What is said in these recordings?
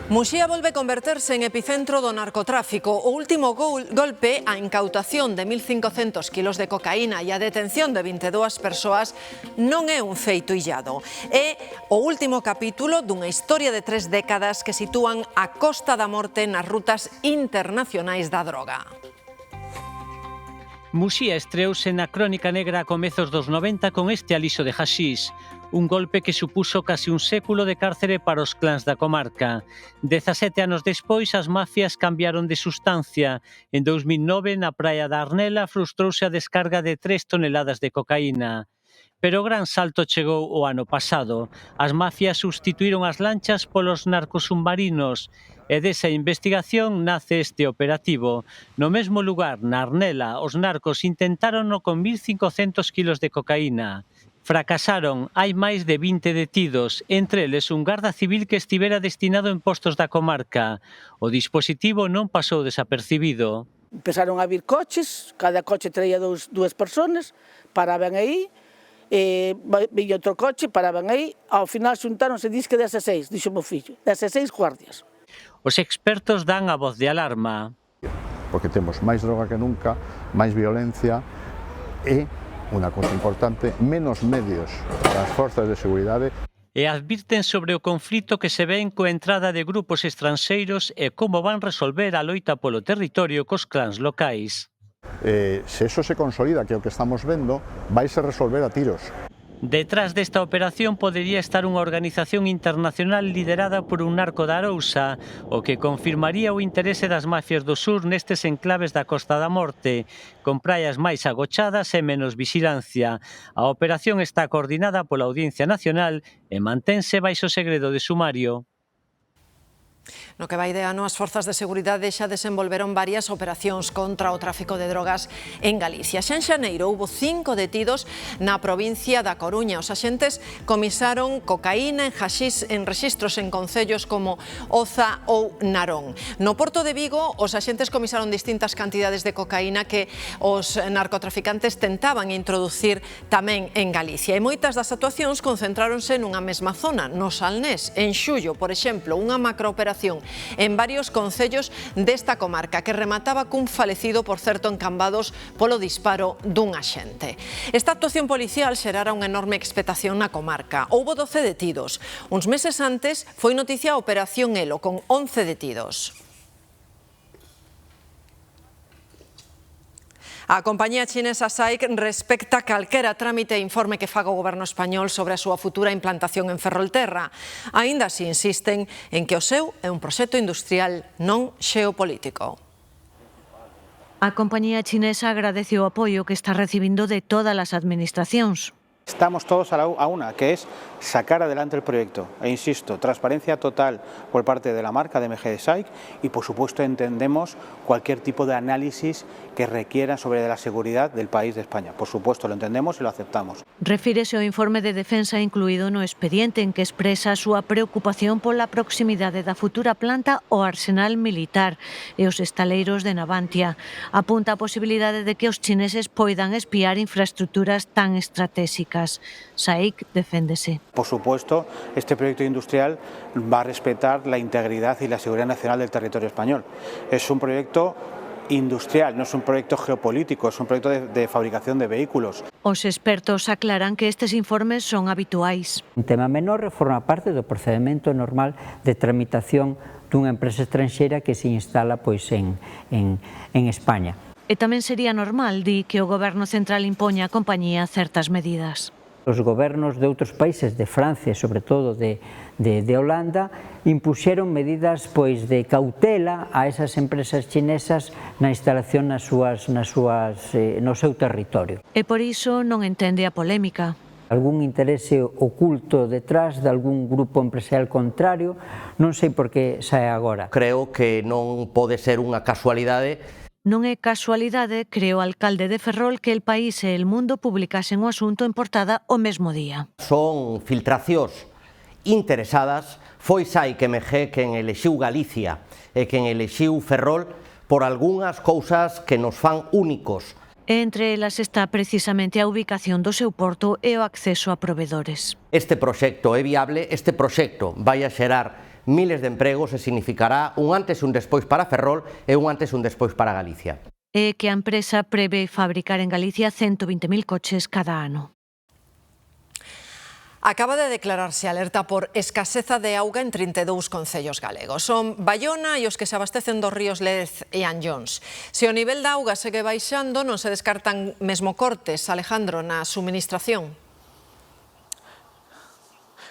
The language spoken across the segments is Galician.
Muxía volve converterse en epicentro do narcotráfico. O último golpe, a incautación de 1.500 kilos de cocaína e a detención de 22 persoas non é un feito illado. É o último capítulo dunha historia de 3 décadas que sitúan a Costa da Morte nas rutas internacionais da droga. Muxía estreouse na crónica negra a comezos dos 90 con este alixo de haxís, un golpe que supuso casi un século de cárcere para os clans da comarca. 17 anos despois, as mafias cambiaron de sustancia. En 2009, na praia da Arnela, frustrouse a descarga de 3 toneladas de cocaína. Pero o gran salto chegou o ano pasado. As mafias substituíron as lanchas polos narcosubmarinos e desa investigación nace este operativo. No mesmo lugar, na Arnela, os narcos intentárono con 1.500 kilos de cocaína. Fracasaron, hai máis de 20 detidos, entre eles un garda civil que estivera destinado en postos da comarca. O dispositivo non pasou desapercibido. Empezaron a vir coches, cada coche traía dúas personas, paraban aí, veía outro coche, paraban aí, ao final xuntáronse, diz que 16, dixo meu fillo, 16 guardias. Os expertos dan a voz de alarma. Porque temos máis droga que nunca, máis violencia e, unha cousa importante, menos medios para as forzas de seguridade. E advirten sobre o conflito que se ven coa entrada de grupos estranxeiros e como van resolver a loita polo territorio cos clans locais. Se eso se consolida, que é o que estamos vendo, vaise resolver a tiros. Detrás desta operación podería estar unha organización internacional liderada por un narco da Arousa, o que confirmaría o interese das mafias do sur nestes enclaves da Costa da Morte, con praias máis agochadas e menos vixilancia. A operación está coordinada pola Audiencia Nacional e mantense baixo segredo de sumario. No que vai de ano, as forzas de seguridade xa desenvolveron varias operacións contra o tráfico de drogas en Galicia. Xa en xaneiro houbo 5 detidos na provincia da Coruña. Os axentes comisaron cocaína en haxís en rexistros en concellos como Oza ou Narón. No Porto de Vigo, os axentes comisaron distintas cantidades de cocaína que os narcotraficantes tentaban introducir tamén en Galicia. E moitas das actuacións concentráronse nunha mesma zona, no Salnés. En xullo, por exemplo, unha macrooperación en varios concellos desta comarca que remataba cun falecido, por certo, encambados polo disparo dun axente. Esta actuación policial xerara unha enorme expectación na comarca. Houbo 12 detidos. Uns meses antes foi noticia a Operación Elo, con 11 detidos. A compañía chinesa SAIC respecta calquera trámite e informe que faga o goberno español sobre a súa futura implantación en Ferrolterra. Aínda así insisten en que o seu é un proxecto industrial non xeopolítico. A compañía chinesa agradece o apoio que está recibindo de todas as administracións. Estamos todos a una, que es sacar adelante el proyecto. E insisto, transparencia total por parte de la marca de MG de SAIC y, por supuesto, entendemos cualquier tipo de análisis que requiera sobre la seguridad del país de España. Por supuesto, lo entendemos y lo aceptamos. Refírese ao informe de defensa incluído no expediente en que expresa a súa preocupación pola proximidade da futura planta ao arsenal militar e os estaleiros de Navantia. Apunta a posibilidade de que os chineses poidan espiar infraestructuras tan estratégicas. SAIC deféndese. Por supuesto, este proyecto industrial va a respetar la integridad y la seguridad nacional del territorio español. Es un proyecto industrial, no es un proyecto geopolítico, es un proyecto de fabricación de vehículos. Os expertos aclaran que estes informes son habituais. Un tema menor forma parte do procedimento normal de tramitación dunha empresa estranxeira que se instala en España. E tamén sería normal, di, que o goberno central impoña á compañía certas medidas. Os gobernos de outros países, de Francia e sobre todo de Holanda, impuxeron medidas de cautela a esas empresas chinesas na instalación no seu territorio. E por iso non entende a polémica. Algún interese oculto detrás de algún grupo empresarial contrario, non sei por que sae agora. Creo que non pode ser unha casualidade. Non é casualidade, cree o alcalde de Ferrol, que El País e El Mundo publicasen o asunto en portada o mesmo día. Son filtracións interesadas. Foi SAIC MG quen elexiu Galicia e quen elexiu Ferrol por algunhas cousas que nos fan únicos. E entre elas está precisamente a ubicación do seu porto e o acceso a provedores. Este proxecto é viable, este proxecto vai a xerar miles de empregos e significará un antes e un despois para Ferrol e un antes e un despois para Galicia. É que a empresa prevé fabricar en Galicia 120.000 coches cada ano. Acaba de declararse alerta por escaseza de auga en 32 concellos galegos. Son Baiona e os que se abastecen dos ríos Lez e Anllóns. Se o nivel da auga segue baixando, non se descartan mesmo cortes, Alejandro, na suministración.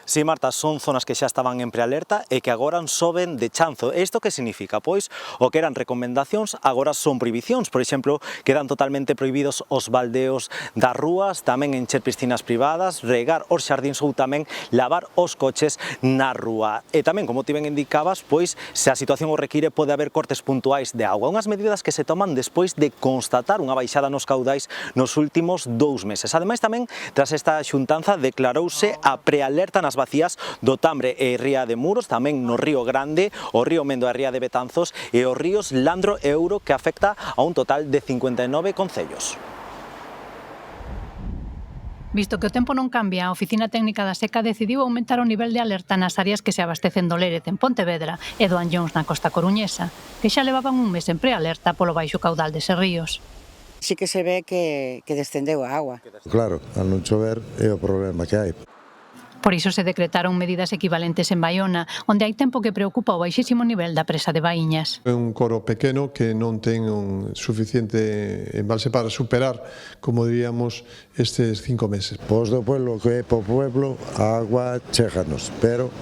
Sí, Marta, son zonas que xa estaban en prealerta e que agora soben de chanzo. Isto que significa? Pois o que eran recomendacións agora son prohibicións. Por exemplo, quedan totalmente prohibidos os baldeos das rúas, tamén encher piscinas privadas, regar os xardíns ou tamén lavar os coches na rúa. E tamén, como ti ben indicabas, pois se a situación o require pode haber cortes puntuais de auga. Unhas medidas que se toman despois de constatar unha baixada nos caudais nos últimos 2 meses. Ademais, tamén, tras esta xuntanza, declarouse a prealerta nas vacías do Tambre e Ría de Muros, tamén no Río Grande, o Río Mendo e a Ría de Betanzos e os ríos Landro e Ouro, que afecta a un total de 59 concellos. Visto que o tempo non cambia, a Oficina Técnica da Seca decidiu aumentar o nivel de alerta nas áreas que se abastecen do Lérez en Pontevedra e do Anllóns na costa coruñesa, que xa levaban un mes en prealerta polo baixo caudal deses ríos. Sí que se ve que descendeu a agua. Claro, al non chover é o problema que hai. Por iso se decretaron medidas equivalentes en Baiona, onde hai tempo que preocupa o baixísimo nivel da presa de Baíñas. É un coro pequeno que non ten un suficiente embalse para superar, como diríamos, estes 5 meses. Pois do pueblo que é po pueblo, a agua chéganos, pero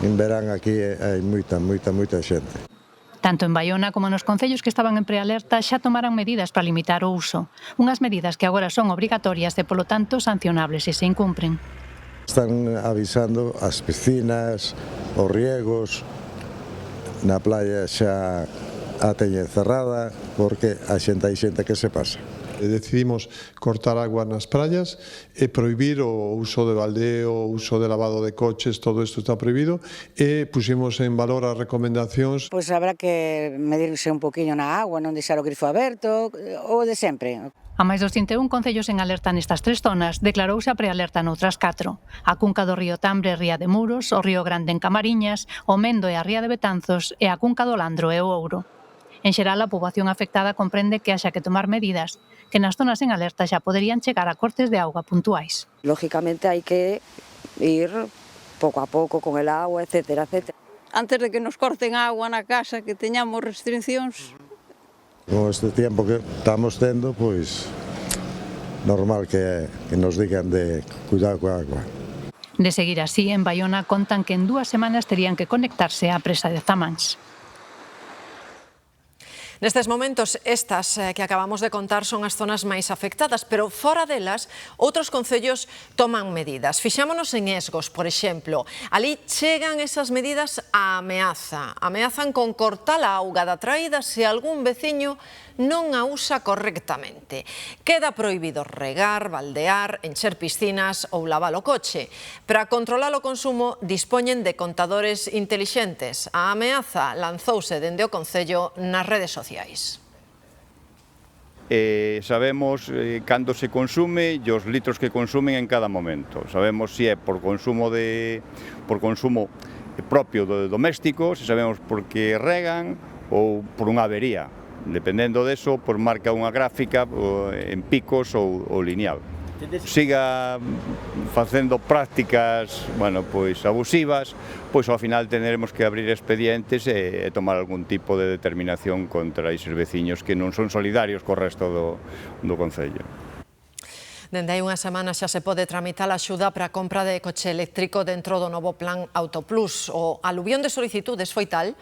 en verán aquí hai moita xente. Tanto en Baiona como nos concellos que estaban en prealerta xa tomaran medidas para limitar o uso. Unhas medidas que agora son obrigatorias e, polo tanto, sancionables se se incumpren. Están avisando as piscinas, os riegos, na playa xa a teñen cerrada porque hai xente que se pasa. Decidimos cortar agua nas praias e prohibir o uso de baldeo, o uso de lavado de coches, todo isto está prohibido e puximos en valor as recomendacións. Pois habrá que medirse un poquinho na agua, non deixar o grifo aberto, o de sempre. A máis dos 31 concellos en alerta nestas 3 zonas, declarouse a prealerta noutras 4. A cunca do río Tambre e Ría de Muros, o río Grande en Camariñas, o Mendo e a Ría de Betanzos e a cunca do Landro e o Ouro. En xeral, a poboación afectada comprende que haxa que tomar medidas que nas zonas en alerta xa poderían chegar a cortes de auga puntuais. Lógicamente hai que ir pouco a pouco con el agua, etcétera, etcétera. Antes de que nos corten agua na casa, que teñamos restriccións. Con este tempo que estamos tendo, pois normal que nos digan de cuidar coa agua. De seguir así, en Baiona contan que en 2 semanas terían que conectarse á presa de Zamáns. Nestes momentos, estas que acabamos de contar son as zonas máis afectadas, pero fora delas, outros concellos toman medidas. Fixámonos en Esgos, por exemplo. Ali chegan esas medidas á ameaza. Ameazan con cortar a auga da traída se algún veciño non a usa correctamente. Queda prohibido regar, baldear, encher piscinas ou lavar o coche. Para controlar o consumo, dispoñen de contadores intelixentes. A ameaza lanzouse dende o Concello nas redes sociais. Sabemos cando se consume e os litros que consumen en cada momento. Sabemos se é por consumo propio do doméstico, se sabemos por que regan ou por unha avería. Dependendo deso, pois marca unha gráfica en picos ou lineal. Siga facendo prácticas, pois abusivas, pois ao final tendremos que abrir expedientes e tomar algún tipo de determinación contra eses veciños que non son solidarios co resto do concello. Dende hai unha semana xa se pode tramitar a axuda para a compra de coche eléctrico dentro do novo plan Autoplus. O aluvión de solicitudes foi tal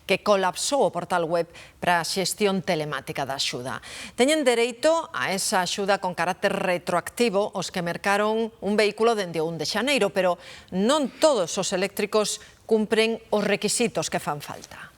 que colapsou o portal web para a xestión telemática da axuda. Teñen dereito a esa axuda con carácter retroactivo os que mercaron un vehículo dende o 1 de xaneiro, pero non todos os eléctricos cumpren os requisitos que fan falta.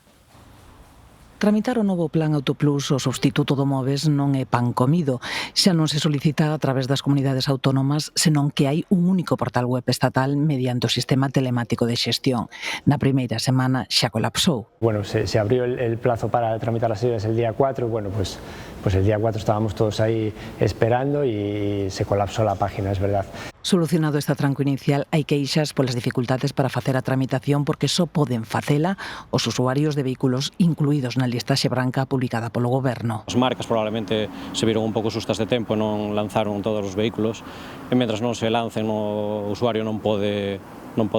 Tramitar o novo plan Autoplus, o substituto do Moves, non é pan comido. Xa non se solicita a través das comunidades autónomas, senón que hai un único portal web estatal mediante o sistema telemático de xestión. Na primeira semana xa colapsou. Bueno, se abrió el plazo para tramitar las ayudas el día 4, bueno, pues pues el día 4 estábamos todos ahí esperando y se colapsó la página, es verdad. Solucionado este tranco inicial, hai queixas polas dificultades para facer a tramitación porque só poden facela os usuarios de vehículos incluídos na listaxe branca publicada polo Goberno. As marcas probablemente se viron un pouco sustas de tempo e non lanzaron todos os vehículos e mentras non se lancen o usuario non pode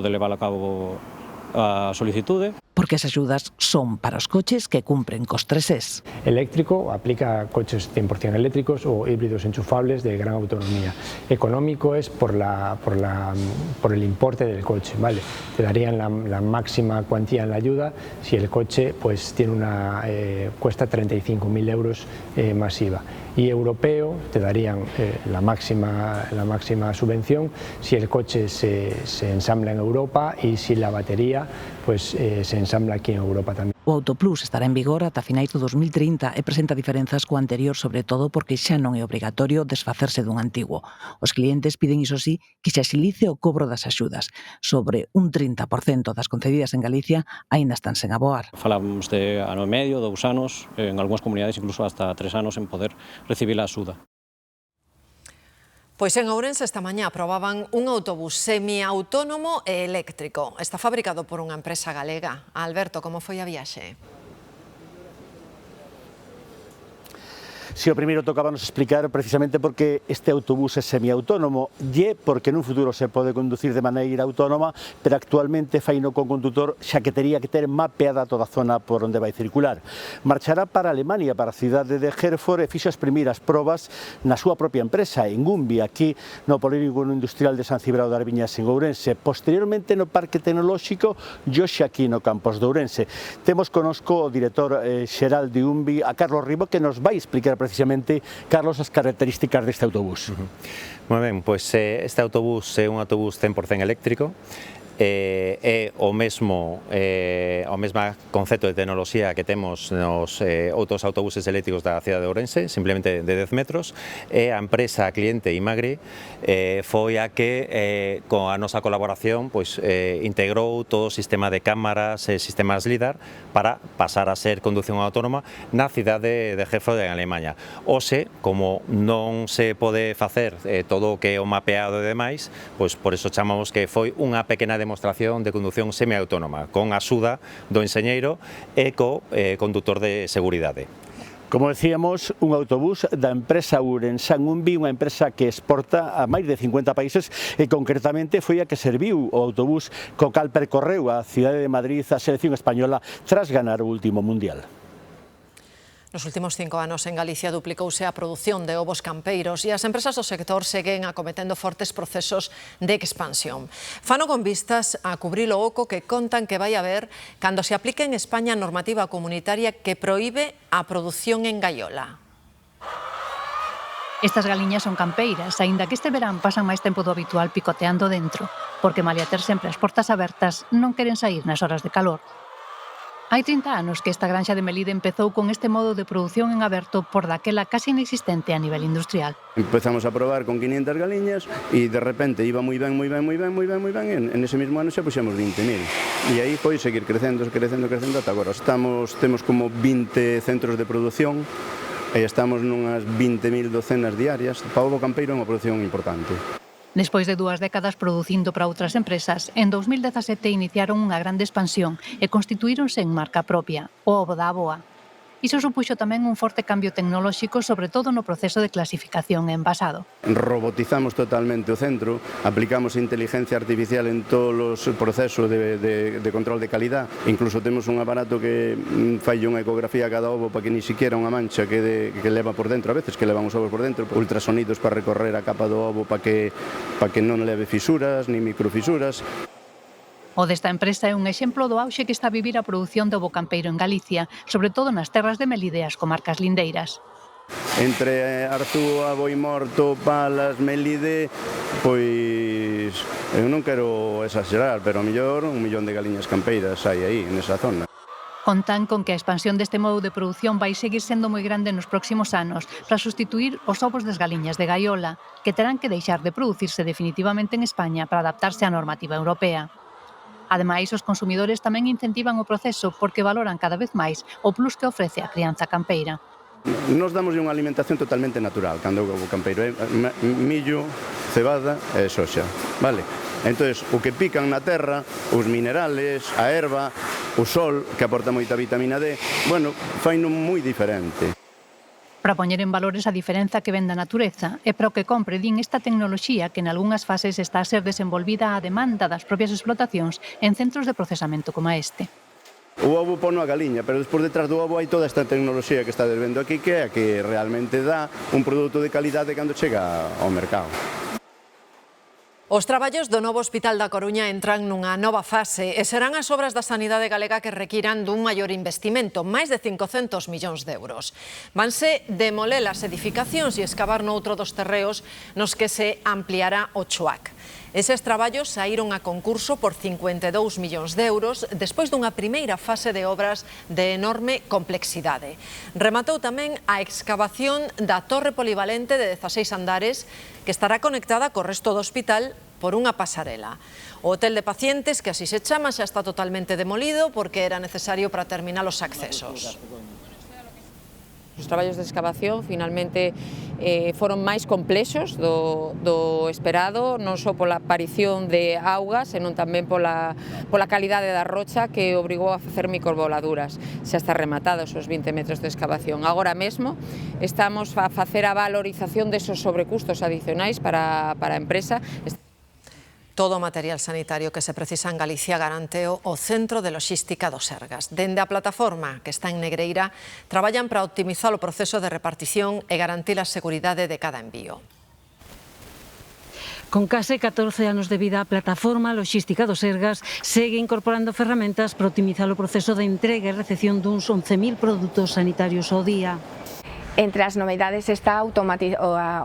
levar a cabo a solicitude. Porque as axudas son para os coches que cumpren cos 3Es. Eléctrico aplica a coches 100% eléctricos o híbridos enchufables de gran autonomía. Económico es por el importe del coche, ¿vale? Te darían la máxima cuantía en la ayuda si el coche pues cuesta 35.000 euros masiva. Y europeo te darían la máxima subvención si el coche se ensambla en Europa y si la batería pues se ensambla aquí en Europa tamén. O Autoplus estará en vigor ata finais do 2030 e presenta diferenzas co anterior, sobre todo porque xa non é obrigatorio desfacerse dun antigo. Os clientes piden, iso sí, que se axilice o cobro das axudas. Sobre un 30% das concedidas en Galicia aínda están sen aboar. Falamos de ano e medio, 2 anos, en algunhas comunidades incluso hasta 3 anos en poder recibir a axuda. Pois en Ourense esta mañá aprobaban un autobús semiautónomo e eléctrico. Está fabricado por unha empresa galega. Alberto, como foi a viaxe? Si o primeiro tocábanos explicar precisamente porque este autobús é semiautónomo e porque nun futuro se pode conducir de maneira autónoma, pero actualmente faino con condutor xa que tería que ter mapeada toda a zona por onde vai circular. Marchará para Alemania, para a cidade de Herford, e fixo as primeiras probas na súa propia empresa, en Gumbi, aquí no Polígono Industrial de San Cibrao de Arbiñas, en Ourense. Posteriormente no Parque Tecnolóxico e hoxe aquí no campus de Ourense. Temos conosco o director xeral de Gumbi, a Carlos Ribo, que nos vai explicar precisamente, Carlos, as características deste autobús. Moi ben, pois este autobús é un autobús 100% eléctrico, é o mesmo concepto de tecnoloxía que temos nos outros autobuses eléctricos da cidade de Ourense, simplemente de 10 metros, e a empresa cliente Imagri foi a que, con a nosa colaboración, integrou todo o sistema de cámaras e sistemas LIDAR para pasar a ser condución autónoma na cidade de Herford, en Alemanha. Ose, como non se pode facer todo o que é o mapeado e demais, pois por iso chamamos que foi unha pequena demostración de condución semiautónoma, con a axuda do enxeñeiro e co condutor de seguridade. Como decíamos, un autobús da empresa ourensán Gumbi, unha empresa que exporta a máis de 50 países e concretamente foi a que serviu o autobús co cal percorreu a cidade de Madrid a selección española tras ganar o último mundial. Nos últimos 5 anos en Galicia duplicouse a produción de ovos campeiros e as empresas do sector seguen acometendo fortes procesos de expansión. Fano con vistas a cubrir o oco que contan que vai haber cando se aplique en España a normativa comunitaria que proíbe a produción en gaiola. Estas galiñas son campeiras, aínda que este verán pasan máis tempo do habitual picoteando dentro, porque malia ter sempre as portas abertas, non queren sair nas horas de calor. Hai 30 anos que esta granxa de Melide empezou con este modo de produción en aberto por daquela casi inexistente a nivel industrial. Empezamos a probar con 500 galiñas e de repente iba moi ben, e en ese mesmo ano xa puxemos 20.000. E aí foi seguir crecendo ata agora. Temos como 20 centros de produción e estamos nunhas 20.000 docenas diarias. Para o ovo campeiro é unha produción importante. Despois de 2 décadas producindo para outras empresas, en 2017 iniciaron unha grande expansión e constituíronse en marca propia, o ovo da Aboa. Iso supuxo tamén un forte cambio tecnolóxico, sobre todo no proceso de clasificación e envasado. Robotizamos totalmente o centro, aplicamos inteligencia artificial en todos os procesos de control de calidad. Incluso temos un aparato que fai unha ecografía a cada ovo para que ni siquiera unha mancha que leva por dentro, a veces que levan os ovos por dentro, ultrasonidos para recorrer a capa do ovo para que non leve fisuras ni microfisuras. O desta empresa é un exemplo do auxe que está a vivir a produción de ovo campeiro en Galicia, sobre todo nas terras de Melide e as comarcas lindeiras. Entre Arzúa, Boimorto, Palas, Melide, pois eu non quero exagerar, pero a mellor 1 millón de galiñas campeiras hai aí, nesa zona. Contan con que a expansión deste modo de produción vai seguir sendo moi grande nos próximos anos para sustituir os ovos das galiñas de gaiola, que terán que deixar de producirse definitivamente en España para adaptarse á normativa europea. Ademais, os consumidores tamén incentivan o proceso porque valoran cada vez máis o plus que ofrece a crianza campeira. Nos damos unha alimentación totalmente natural, cando o campeiro é millo, cebada e soxa, vale? Entón, o que pican na terra, os minerales, a erva, o sol, que aporta moita vitamina D, bueno, faino moi diferente. Para poñer en valores a diferenza que ven da natureza e para o que compre din esta tecnoloxía que en algunhas fases está a ser desenvolvida a demanda das propias explotacións en centros de procesamento como este. O ovo pono a galiña, pero despois detrás do ovo hai toda esta tecnoloxía que estades vendo aquí que é a que realmente dá un produto de calidade cando chega ao mercado. Os traballos do novo Hospital da Coruña entran nunha nova fase e serán as obras da sanidade galega que requiran dun maior investimento, máis de 500 millóns de euros. Vanse demoler as edificacións e escavar noutro dos terreos nos que se ampliará o choac. Eses traballos saíron a concurso por 52 millóns de euros despois dunha primeira fase de obras de enorme complexidade. Rematou tamén a excavación da torre polivalente de 16 andares que estará conectada co resto do hospital por unha pasarela. O hotel de pacientes, que así se chama, xa está totalmente demolido porque era necesario para terminar os accesos. Os traballos de excavación finalmente foron máis complexos do esperado, non só pola aparición de auga, senón tamén pola calidade da rocha que obrigou a facer microvoladuras. Xa está rematados os 20 metros de excavación. Agora mesmo estamos a facer a valorización desos sobrecustos adicionais para a empresa. Todo o material sanitario que se precisa en Galicia garanteo o Centro de Loxística do Sergas. Dende a plataforma, que está en Negreira, traballan para optimizar o proceso de repartición e garantir a seguridade de cada envío. Con case 14 anos de vida, a plataforma Loxística do Sergas segue incorporando ferramentas para optimizar o proceso de entrega e recepción duns 11.000 produtos sanitarios ao día. Entre as novidades está o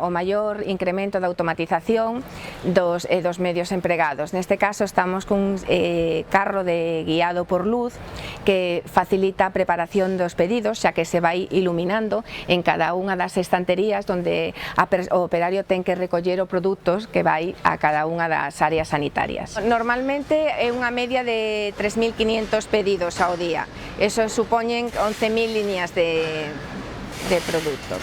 maior incremento da automatización dos medios empregados. Neste caso estamos cun carro guiado por luz que facilita a preparación dos pedidos, xa que se vai iluminando en cada unha das estanterías onde o operario ten que recoller os produtos que vai a cada unha das áreas sanitarias. Normalmente é unha media de 3.500 pedidos ao día. Eso supoñen 11.000 líneas de produto.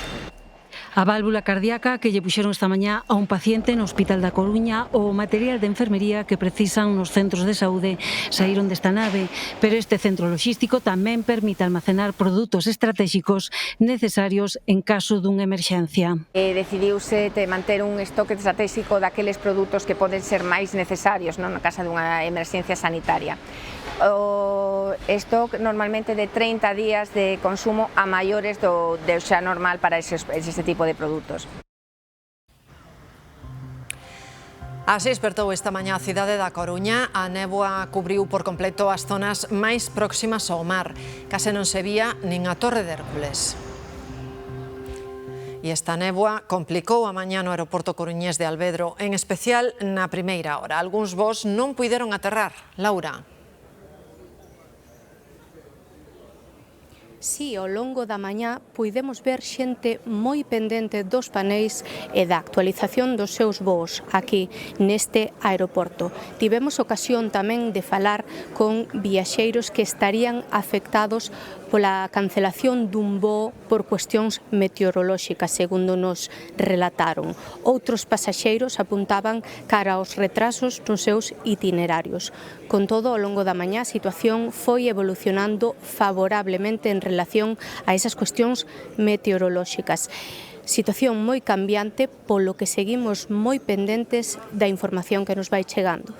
A válvula cardíaca que lle puxeron esta mañá a un paciente no Hospital da Coruña ou o material de enfermería que precisan nos centros de saúde saíron desta nave, pero este centro loxístico tamén permite almacenar produtos estratégicos necesarios en caso dunha emerxencia. Decidiuse manter un estoque estratégico daqueles produtos que poden ser máis necesarios na casa dunha emerxencia sanitaria. O stock normalmente de 30 días de consumo a maiores do xa normal para ese tipo de produtos. Así despertou esta mañá a cidade da Coruña. A néboa cubriu por completo as zonas máis próximas ao mar. Case non se vía nin a Torre de Hércules. E esta néboa complicou a mañá no aeroporto coruñés de Alvedro, en especial na primeira hora. Algúns voos non puideron aterrar. Laura. Si, ao longo da mañá puidemos ver xente moi pendente dos paneis e da actualización dos seus voos aquí neste aeroporto. Tivemos ocasión tamén de falar con viaxeiros que estarían afectados pola cancelación dun voo por cuestións meteorolóxicas, segundo nos relataron. Outros pasaxeiros apuntaban cara aos retrasos nos seus itinerarios. Con todo, ao longo da mañá a situación foi evolucionando favorablemente en relación a esas cuestións meteorolóxicas. Situación moi cambiante, polo que seguimos moi pendentes da información que nos vai chegando.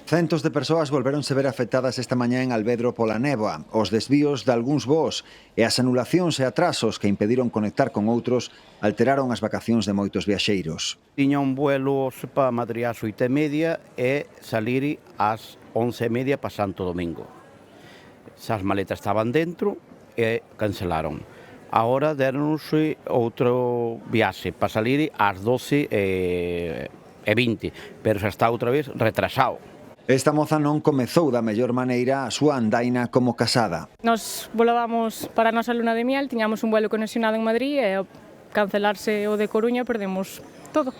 Centos de persoas volveronse ver afectadas esta mañá en Alvedro pola néboa, os desvíos de algúns voos e as anulacións e atrasos que impediron conectar con outros alteraron as vacacións de moitos viaxeiros. Tiña un vuelo para Madrid ás 8:30 e salir ás 11:30 para Santo Domingo. As maletas estaban dentro e cancelaron. Agora deronse outro viaxe para salir ás 12:20, pero xa está outra vez retrasado. Esta moza non comezou da mellor maneira a súa andaina como casada. Nos volábamos para a nosa luna de miel, tiñamos un vuelo conexionado en Madrid e ao cancelarse o de Coruña perdemos todo.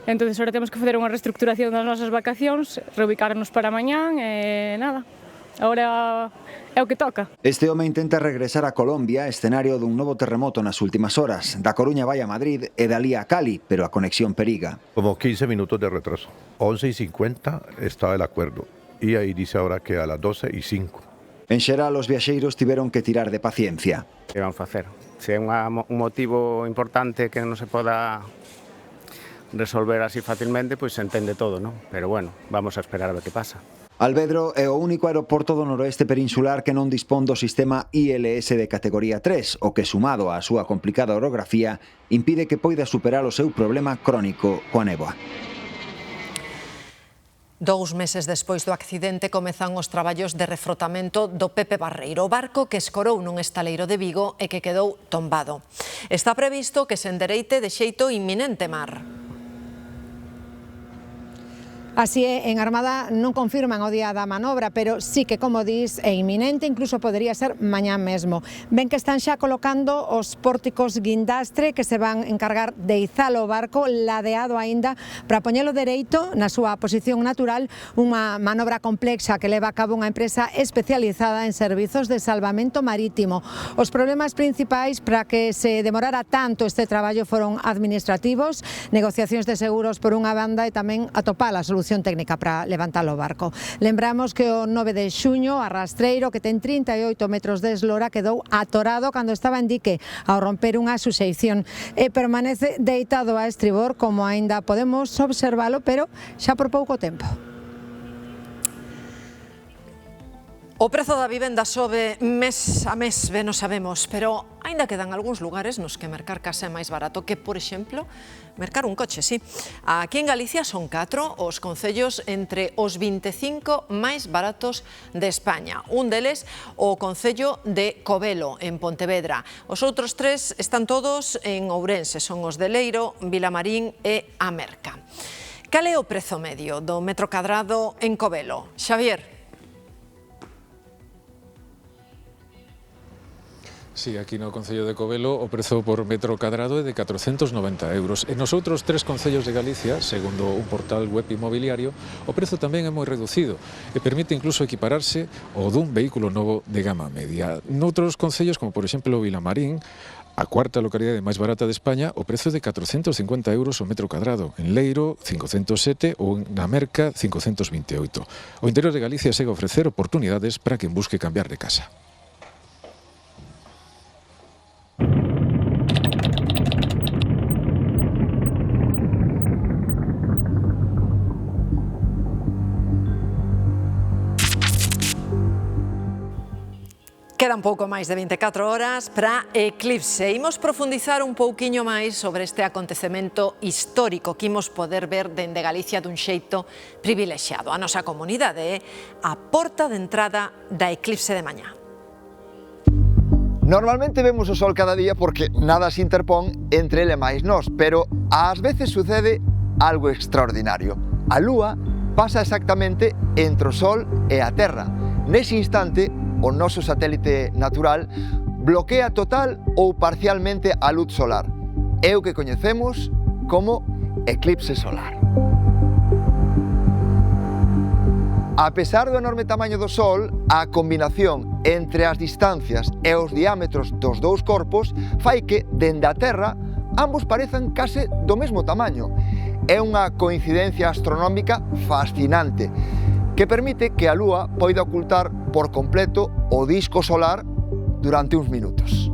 Entón, agora temos que facer unha reestructuración das nosas vacacións, reubicarnos para mañán e nada, Agora é o que toca. Este home intenta regresar a Colombia, escenario dun novo terremoto nas últimas horas. Da Coruña vai a Madrid e dali a Cali, pero a conexión periga. Como 15 minutos de retraso. 11:50 estaba el acuerdo y ahí dice ahora que a las 12:05. En xeral, os viaxeiros tiveron que tirar de paciencia. Que vamos a facer? Se é un motivo importante que non se poda resolver así facilmente, pois se entende todo, non? Pero bueno, vamos a esperar a ver que pasa. Alvedro é o único aeroporto do noroeste peninsular que non dispón do sistema ILS de categoría 3, o que, sumado á súa complicada orografía, impide que poida superar o seu problema crónico coa néboa. 2 meses despois do accidente comezan os traballos de refrotamento do Pepe Barreiro, o barco que escorou nun estaleiro de Vigo e que quedou tombado. Está previsto que se endereite de xeito inminente, Mar. Así é, en Armada non confirman o día da manobra, pero sí que, como dis, é inminente, incluso podería ser mañá mesmo. Ven que están xa colocando os pórticos guindastre que se van encargar de izalo o barco, ladeado aínda, para poñelo dereito na súa posición natural, unha manobra complexa que leva a cabo unha empresa especializada en servizos de salvamento marítimo. Os problemas principais para que se demorara tanto este traballo foron administrativos, negociacións de seguros por unha banda e tamén atopar a solución técnica para levantar o barco. Lembramos que o 9 de xuño a rastreiro, que ten 38 metros de eslora, quedou atorado cando estaba en dique ao romper unha suxeición e permanece deitado a estribor, como aínda podemos observalo, pero xa por pouco tempo. O prezo da vivenda sobe mes a mes, ben o sabemos, pero aínda quedan algúns lugares nos que mercar casa é máis barato que, por exemplo, mercar un coche, sí. Aquí en Galicia son 4 os concellos entre os 25 máis baratos de España. Un deles, o concello de Covelo, en Pontevedra. Os outros 3 están todos en Ourense, son os de Leiro, Vilamarín e a Merca. Cal é o prezo medio do metro cadrado en Covelo? Xavier. Sí, aquí no concello de Covelo o prezo por metro cadrado é de 490 euros. E nos outros 3 concellos de Galicia, segundo un portal web inmobiliario, o prezo tamén é moi reducido e permite incluso equipararse ao dun vehículo novo de gama media. Noutros concellos, como por exemplo Vilamarín, a cuarta localidade máis barata de España, o prezo é de 450 euros o metro cadrado. En Leiro, 507 ou na Merca, 528. O interior de Galicia segue a ofrecer oportunidades para quen busque cambiar de casa. Quedan pouco máis de 24 horas para Eclipse. Imos profundizar un pouquiño máis sobre este acontecemento histórico que imos poder ver dende Galicia dun xeito privilexiado. A nosa comunidade é a porta de entrada da Eclipse de mañá. Normalmente vemos o sol cada día porque nada se interpón entre ele e máis nós, pero ás veces sucede algo extraordinario. A lúa pasa exactamente entre o sol e a terra. Nese instante, o noso satélite natural bloquea total ou parcialmente a luz solar. É o que coñecemos como eclipse solar. A pesar do enorme tamaño do Sol, a combinación entre as distancias e os diámetros dos dous corpos fai que, dende a Terra, ambos parezan case do mesmo tamaño. É unha coincidencia astronómica fascinante, que permite que a Lúa poida ocultar por completo o disco solar durante uns minutos.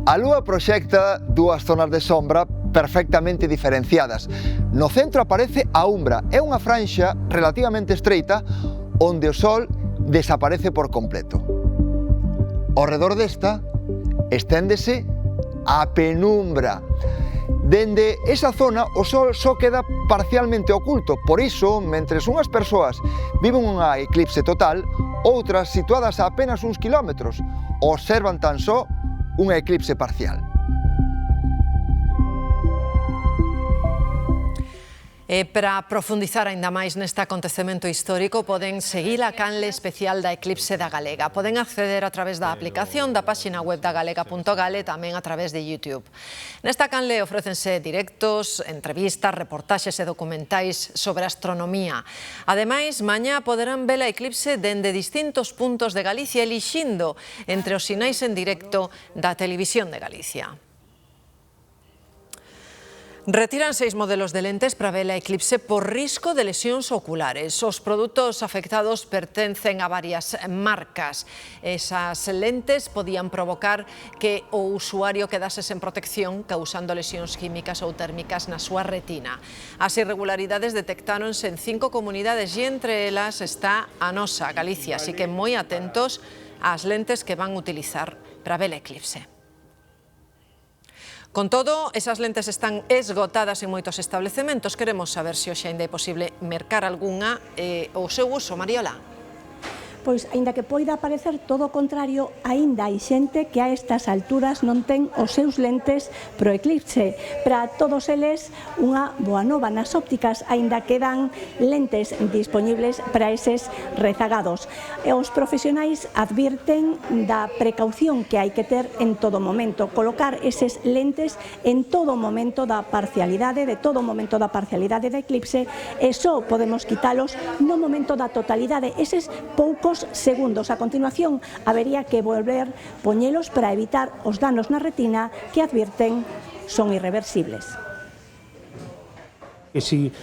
A Lúa proxecta dúas zonas de sombra perfectamente diferenciadas. No centro aparece a umbra, é unha franxa relativamente estreita onde o Sol desaparece por completo. Ao redor desta esténdese a penumbra. Dende esa zona o Sol só queda parcialmente oculto, por iso, mentres unhas persoas viven unha eclipse total, outras situadas a apenas uns kilómetros observan tan só unha eclipse parcial. E para profundizar aínda máis neste acontecemento histórico poden seguir a canle especial da Eclipse da Galega. Poden acceder a través da aplicación da páxina web da galega.gal e tamén a través de YouTube. Nesta canle ofrécense directos, entrevistas, reportaxes e documentais sobre astronomía. Ademais, mañá poderán ver a eclipse dende distintos puntos de Galicia elixindo entre os sinais en directo da Televisión de Galicia. Retiran 6 modelos de lentes para ver a eclipse por risco de lesións oculares. Os produtos afectados pertencen a varias marcas. Esas lentes podían provocar que o usuario quedase sen protección, causando lesións químicas ou térmicas na súa retina. As irregularidades detectáronse en 5 comunidades e entre elas está a nosa, Galicia, así que moi atentos ás lentes que van utilizar para ver a eclipse. Con todo, esas lentes están esgotadas en moitos establecementos. Queremos saber se hoxe ainda é posible mercar algunha e o seu uso, Mariola. Pois, aínda que poida parecer todo o contrario, aínda hai xente que a estas alturas non ten os seus lentes pro eclipse. Para todos eles, unha boa nova nas ópticas, aínda quedan lentes disponibles para eses rezagados. E os profesionais advirten da precaución que hai que ter en todo momento, colocar eses lentes en todo momento da parcialidade, da eclipse, e só podemos quitalos no momento da totalidade, eses poucos segundos. A continuación, habería que volver poñelos para evitar os danos na retina que advirten son irreversibles. Que si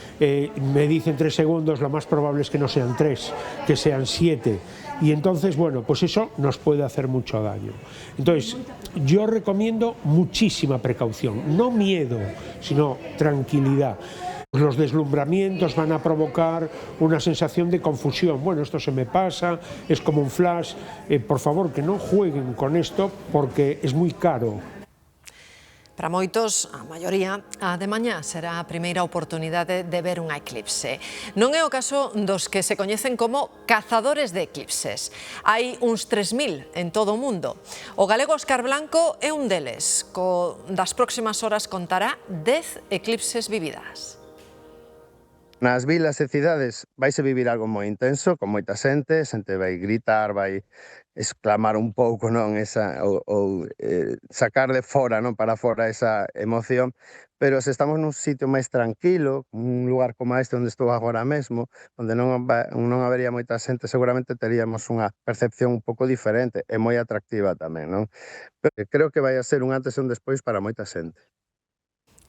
me dicen 3 segundos, lo más probable es que no sean 3, que sean 7. Y entonces, bueno, pues eso nos puede hacer mucho daño. Entonces, yo recomiendo muchísima precaución, no miedo, sino tranquilidad. Los deslumbramientos van a provocar una sensación de confusión. Bueno, esto se me pasa, es como un flash. Por favor, que no jueguen con esto porque es muy caro. Para moitos, a maioría, a de mañá será a primeira oportunidade de ver unha eclipse. Non é o caso dos que se coñecen como cazadores de eclipses. Hai uns 3.000 en todo o mundo. O galego Óscar Blanco é un deles. Das próximas horas contará 10 eclipses vividas. Nas vilas e cidades vaise vivir algo moi intenso, con moita xente vai gritar, vai exclamar un pouco, non, ou sacar de fora, non, para fora esa emoción, pero se estamos nun sitio máis tranquilo, un lugar como este onde estou agora mesmo, onde non habería moita xente, seguramente teríamos unha percepción un pouco diferente e moi atractiva tamén, non? Pero creo que vai a ser un antes e un despois para moita xente.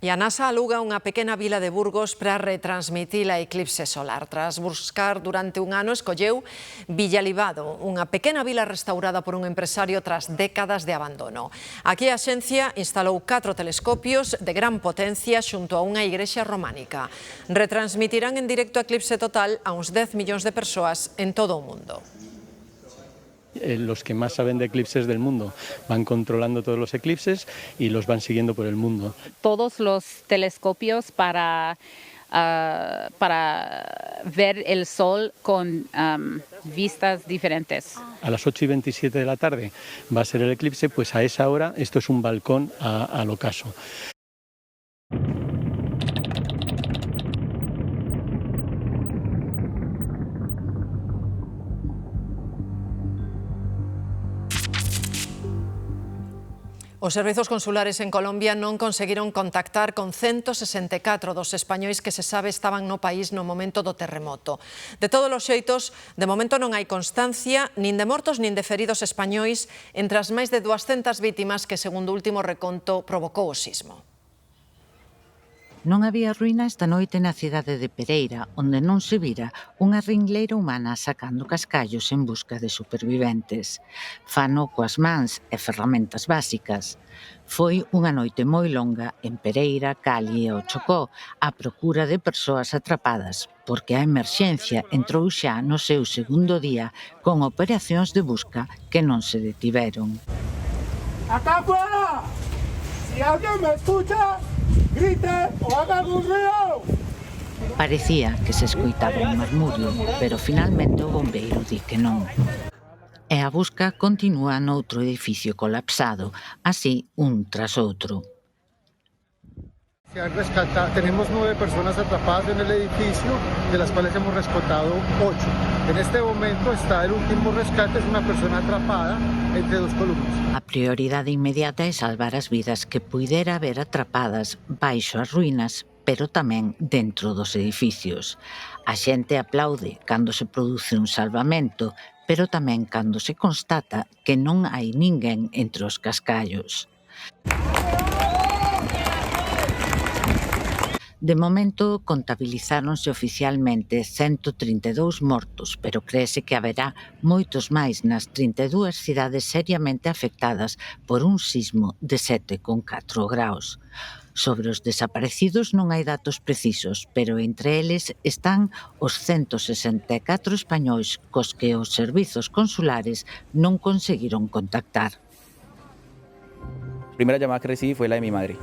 E a NASA aluga unha pequena vila de Burgos para retransmitir a eclipse solar. Tras buscar durante un ano, escolleu Villalibado, unha pequena vila restaurada por un empresario tras décadas de abandono. Aquí a xencia instalou 4 telescopios de gran potencia xunto a unha igrexa románica. Retransmitirán en directo a eclipse total a uns 10 millóns de persoas en todo o mundo. Los que más saben de eclipses del mundo van controlando todos los eclipses y los van siguiendo por el mundo. Todos los telescopios para ver el sol con vistas diferentes. A las 8:27 de la tarde va a ser el eclipse, pues a esa hora esto es un balcón al ocaso. Os servizos consulares en Colombia non conseguiron contactar con 164 dos españois que se sabe estaban no país no momento do terremoto. De todos os xeitos, de momento non hai constancia nin de mortos nin de feridos españois entre as máis de 200 vítimas que, segundo o último reconto, provocou o sismo. Non había ruína esta noite na cidade de Pereira, onde non se vira unha ringleira humana sacando cascallos en busca de superviventes. Fano coas mans e ferramentas básicas. Foi unha noite moi longa en Pereira, Cali e o Chocó, á procura de persoas atrapadas, porque a emerxencia entrou xa no seu segundo día con operacións de busca que non se detiveron. ¡Acá afuera! Si alguien me escucha, grite o haga algún ruido. Parecía que se escoitaba un murmurio, pero finalmente o bombeiro di que non. E a busca continúa noutro edificio colapsado, así un tras outro. Tenemos 9 personas atrapadas en el edificio, de las cuales hemos rescatado 8. En este momento está el último rescate, es una persona atrapada entre 2 columnas. A prioridade inmediata é salvar as vidas que puidera haber atrapadas baixo as ruínas, pero tamén dentro dos edificios. A xente aplaude cando se produce un salvamento, pero tamén cando se constata que non hai ninguén entre os cascallos. De momento, contabilizáronse oficialmente 132 mortos, pero créese que haberá moitos máis nas 32 cidades seriamente afectadas por un sismo de 7,4 graus. Sobre os desaparecidos non hai datos precisos, pero entre eles están os 164 españois cos que os servizos consulares non conseguiron contactar. La primera llamada que recibí fue la de mi madre.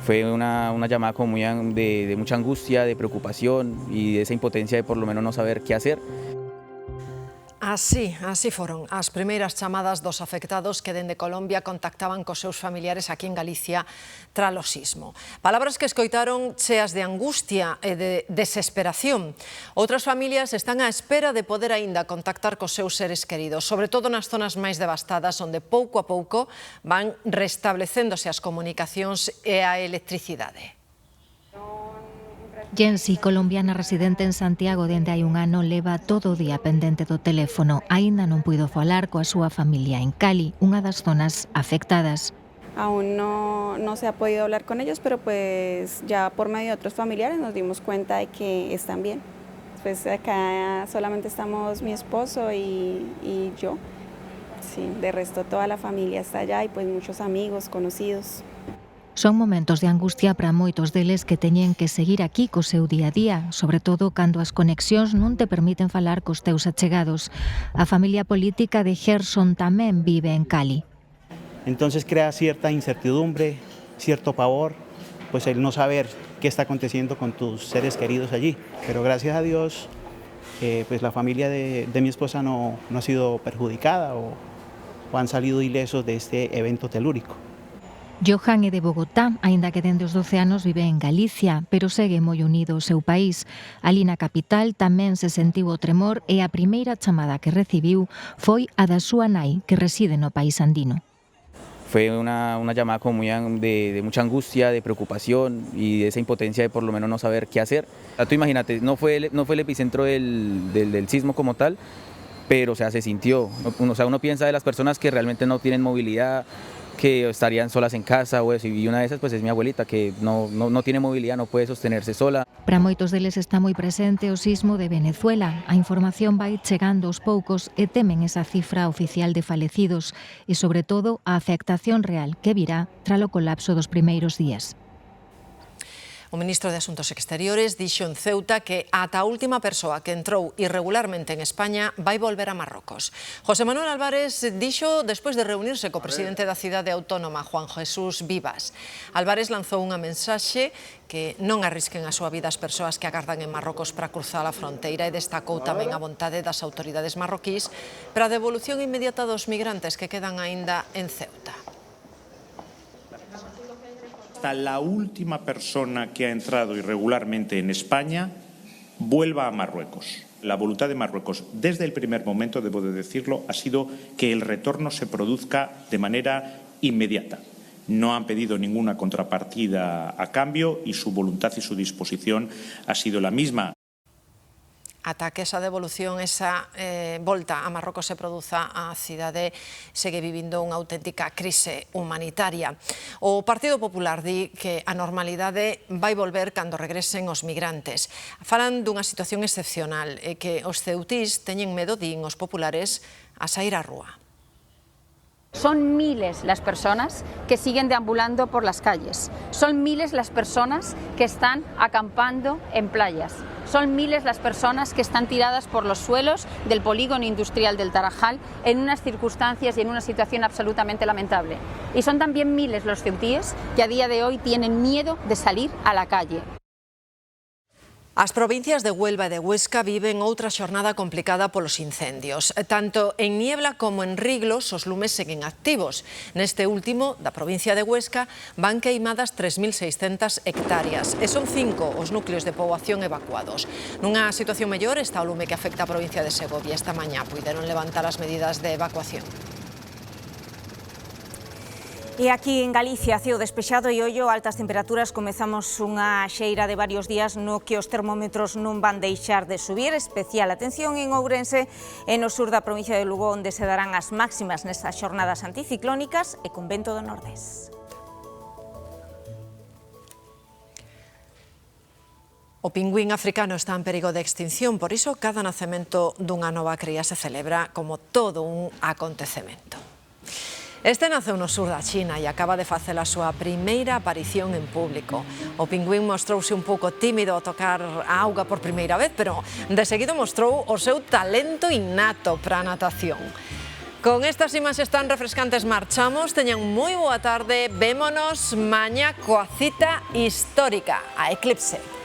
Fue una llamada como de mucha angustia, de preocupación y de esa impotencia de por lo menos no saber qué hacer. Así foron as primeiras chamadas dos afectados que dende Colombia contactaban cos seus familiares aquí en Galicia tras o sismo. Palabras que escoitaron cheas de angustia e de desesperación. Outras familias están á espera de poder aínda contactar cos seus seres queridos, sobre todo nas zonas máis devastadas, onde pouco a pouco van restablecéndose as comunicacións e a electricidade. Jensi, colombiana residente en Santiago dende hai un ano, leva todo o día pendente do teléfono. Aínda non puido falar coa súa familia en Cali, unha das zonas afectadas. Aún no se ha podido hablar con ellos, pero pues ya por medio de otros familiares nos dimos cuenta de que están bien. Pues acá solamente estamos mi esposo y yo. Sí, de resto toda la familia está allá y pues muchos amigos, conocidos. Son momentos de angustia para moitos deles que teñen que seguir aquí co seu día a día, sobre todo cando as conexións non te permiten falar cos teus achegados. A familia política de Gerson tamén vive en Cali. Entonces crea cierta incertidumbre, cierto pavor, pues el no saber qué está aconteciendo con tus seres queridos allí. Pero gracias a Dios, pues la familia de mi esposa no ha sido perjudicada o han salido ilesos de este evento telúrico. Johan é de Bogotá, aínda que dende os 12 anos vive en Galicia, pero segue moi unido ao seu país. Ali na capital tamén se sentiu o tremor e a primeira chamada que recibiu foi a da súa nai, que reside no país andino. Fue una llamada como de mucha angustia, de preocupación y de esa impotencia de por lo menos no saber qué hacer. Tú imagínate, no fue el epicentro del sismo como tal, pero o sea, se sintió. Uno piensa de las personas que realmente no tienen movilidad, que estarían solas en casa o eso, y una de esas pues es mi abuelita, que no tiene movilidad, no puede sostenerse sola. Para moitos deles está moi presente o sismo de Venezuela. A información vai chegando aos poucos e temen esa cifra oficial de falecidos e, sobre todo, a afectación real que virá tras o colapso dos primeiros días. O ministro de Asuntos Exteriores dixo en Ceuta que ata a última persoa que entrou irregularmente en España vai volver a Marrocos. José Manuel Álvarez dixo despois de reunirse co presidente da cidade autónoma, Juan Jesús Vivas. Álvarez lanzou unha mensaxe que non arrisquen a súa vida as persoas que agardan en Marrocos para cruzar a fronteira e destacou tamén a vontade das autoridades marroquís para a devolución inmediata dos migrantes que quedan aínda en Ceuta. Hasta la última persona que ha entrado irregularmente en España vuelva a Marruecos. La voluntad de Marruecos, desde el primer momento, debo de decirlo, ha sido que el retorno se produzca de manera inmediata. No han pedido ninguna contrapartida a cambio y su voluntad y su disposición ha sido la misma. Ata que esa devolución, esa volta a Marrocos se produza, a cidade segue vivindo unha auténtica crise humanitaria. O Partido Popular di que a normalidade vai volver cando regresen os migrantes. Falan dunha situación excepcional e que os ceutís teñen medo, din os populares, a sair á rúa. Son miles las personas que siguen deambulando por las calles. Son miles las personas que están acampando en playas. Son miles las personas que están tiradas por los suelos del polígono industrial del Tarajal en unas circunstancias y en una situación absolutamente lamentable. Y son también miles los ceutíes que a día de hoy tienen miedo de salir a la calle. As provincias de Huelva e de Huesca viven outra xornada complicada polos incendios. Tanto en Niebla como en Riglos os lumes seguen activos. Neste último, da provincia de Huesca, van queimadas 3.600 hectáreas e son 5 os núcleos de poboación evacuados. Nunha situación mellor está o lume que afecta a provincia de Segovia. Esta mañá puideron levantar as medidas de evacuación. E aquí en Galicia, ceo despexado e ollo, altas temperaturas, comezamos unha xeira de varios días no que os termómetros non van deixar de subir. Especial atención en Ourense e no sur da provincia de Lugo, onde se darán as máximas nestas xornadas anticiclónicas e con vento do nordés. O pingüín africano está en perigo de extinción, por iso cada nacemento dunha nova cría se celebra como todo un acontecemento. Este naceu no sur da China e acaba de facer a súa primeira aparición en público. O pingüín mostrouse un pouco tímido ao tocar a auga por primeira vez, pero de seguido mostrou o seu talento innato para a natación. Con estas imaxes tan refrescantes marchamos. Teñan moi boa tarde. Vémonos mañá coa cita histórica, a Eclipse.